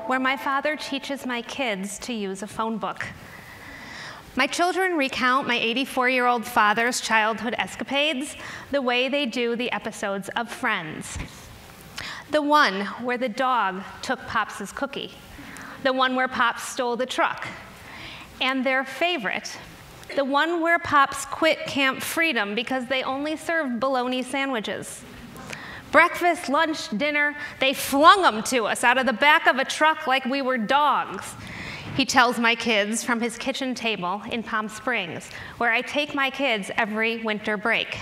where my father teaches my kids to use a phone book. My children recount my 84-year-old father's childhood escapades the way they do the episodes of Friends. The one where the dog took Pops' cookie, the one where Pops stole the truck, and their favorite, the one where Pops quit Camp Freedom because they only served bologna sandwiches. Breakfast, lunch, dinner, they flung them to us out of the back of a truck like we were dogs. He tells my kids from his kitchen table in Palm Springs, where I take my kids every winter break.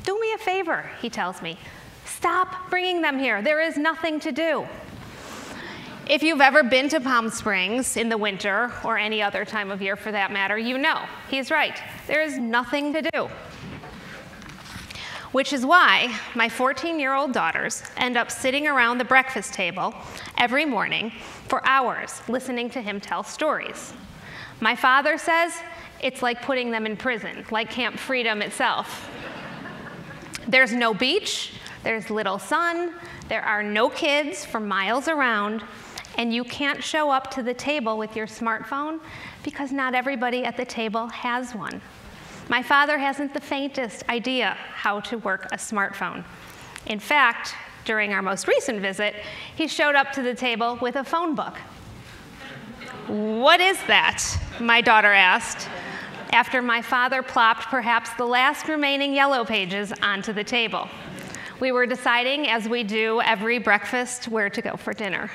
Do me a favor, he tells me. Stop bringing them here. There is nothing to do. If you've ever been to Palm Springs in the winter, or any other time of year for that matter, you know he's right. There is nothing to do. Which is why my 14-year-old daughters end up sitting around the breakfast table every morning for hours listening to him tell stories. My father says it's like putting them in prison, like Camp Freedom itself. There's no beach, there's little sun, there are no kids for miles around, and you can't show up to the table with your smartphone because not everybody at the table has one. My father hasn't the faintest idea how to work a smartphone. In fact, during our most recent visit, he showed up to the table with a phone book. What is that? My daughter asked, after my father plopped perhaps the last remaining yellow pages onto the table. We were deciding, as we do every breakfast, where to go for dinner.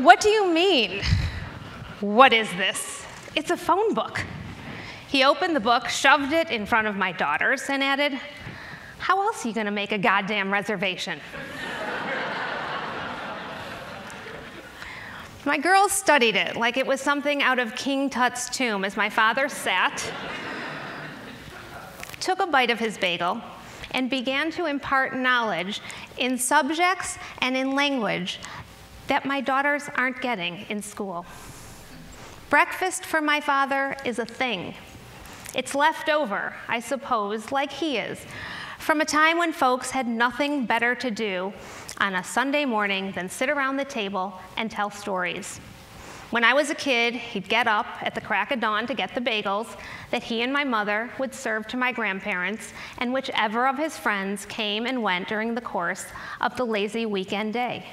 What do you mean? What is this? It's a phone book. He opened the book, shoved it in front of my daughters, and added, "How else are you going to make a goddamn reservation?" My girls studied it like it was something out of King Tut's tomb as my father sat, took a bite of his bagel, and began to impart knowledge in subjects and in language that my daughters aren't getting in school. Breakfast for my father is a thing. It's left over, I suppose, like he is, from a time when folks had nothing better to do on a Sunday morning than sit around the table and tell stories. When I was a kid, he'd get up at the crack of dawn to get the bagels that he and my mother would serve to my grandparents and whichever of his friends came and went during the course of the lazy weekend day.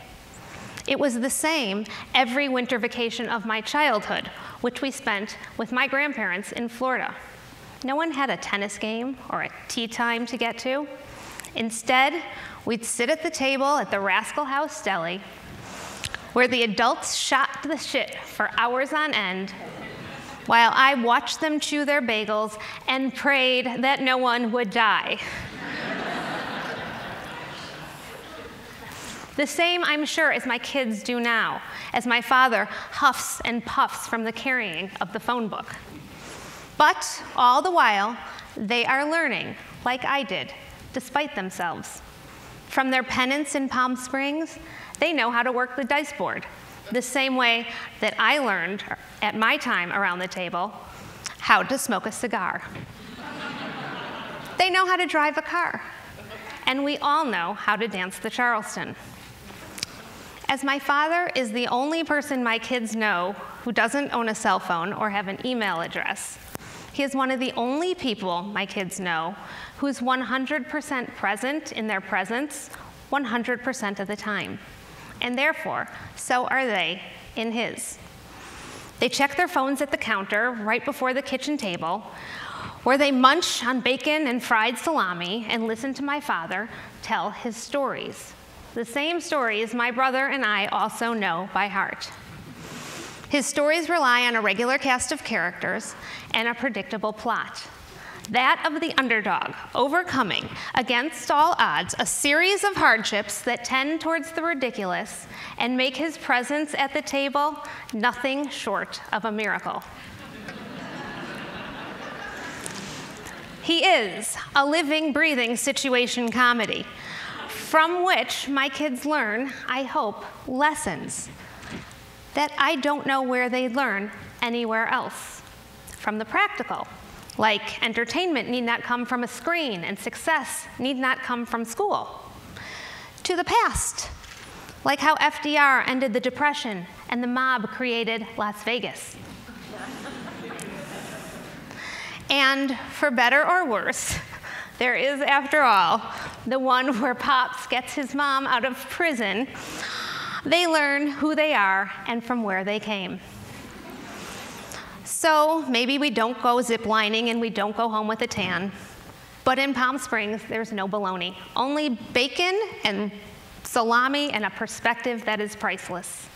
It was the same every winter vacation of my childhood, which we spent with my grandparents in Florida. No one had a tennis game or a tea time to get to. Instead, we'd sit at the table at the Rascal House Deli, where the adults shot the shit for hours on end, while I watched them chew their bagels and prayed that no one would die. The same, I'm sure, as my kids do now, as my father huffs and puffs from the carrying of the phone book. But all the while, they are learning, like I did, despite themselves. From their penance in Palm Springs, they know how to work the dice board, the same way that I learned at my time around the table how to smoke a cigar. They know how to drive a car, and we all know how to dance the Charleston. As my father is the only person my kids know who doesn't own a cell phone or have an email address, he is one of the only people my kids know who's 100% present in their presence 100% of the time. And therefore, so are they in his. They check their phones at the counter right before the kitchen table, where they munch on bacon and fried salami and listen to my father tell his stories. The same stories my brother and I also know by heart. His stories rely on a regular cast of characters and a predictable plot. That of the underdog overcoming, against all odds, a series of hardships that tend towards the ridiculous and make his presence at the table nothing short of a miracle. He is a living, breathing situation comedy, from which my kids learn, I hope, lessons that I don't know where they'd learn anywhere else. From the practical, like entertainment need not come from a screen and success need not come from school, to the past, like how FDR ended the Depression and the mob created Las Vegas. And for better or worse, there is, after all, the one where Pops gets his mom out of prison. They learn who they are and from where they came. So maybe we don't go ziplining and we don't go home with a tan. But in Palm Springs, there's no bologna. Only bacon and salami and a perspective that is priceless.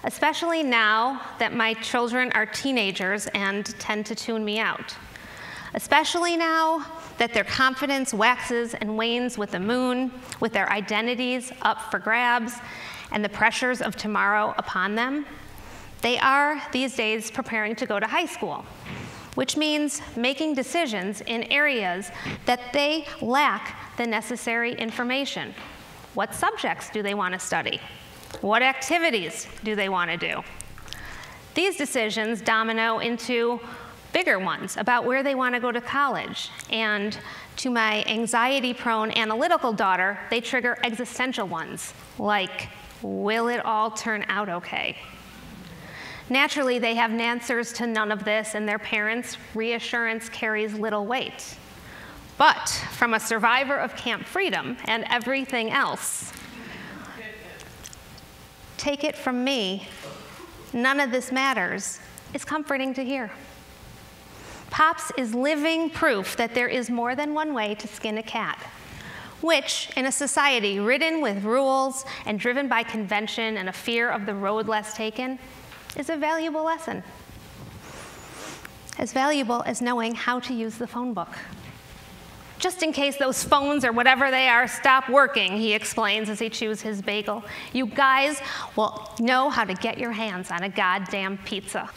Especially now that my children are teenagers and tend to tune me out. Especially now that their confidence waxes and wanes with the moon, with their identities up for grabs, and the pressures of tomorrow upon them. They are, these days, preparing to go to high school, which means making decisions in areas that they lack the necessary information. What subjects do they want to study? What activities do they want to do? These decisions domino into bigger ones about where they want to go to college. And to my anxiety-prone analytical daughter, they trigger existential ones, like, will it all turn out okay? Naturally, they have answers to none of this, and their parents' reassurance carries little weight. But from a survivor of Camp Freedom and everything else, take it from me, none of this matters. It's comforting to hear. Pops is living proof that there is more than one way to skin a cat, which, in a society ridden with rules and driven by convention and a fear of the road less taken, is a valuable lesson. As valuable as knowing how to use the phone book. Just in case those phones or whatever they are stop working, he explains as he chews his bagel, you guys will know how to get your hands on a goddamn pizza.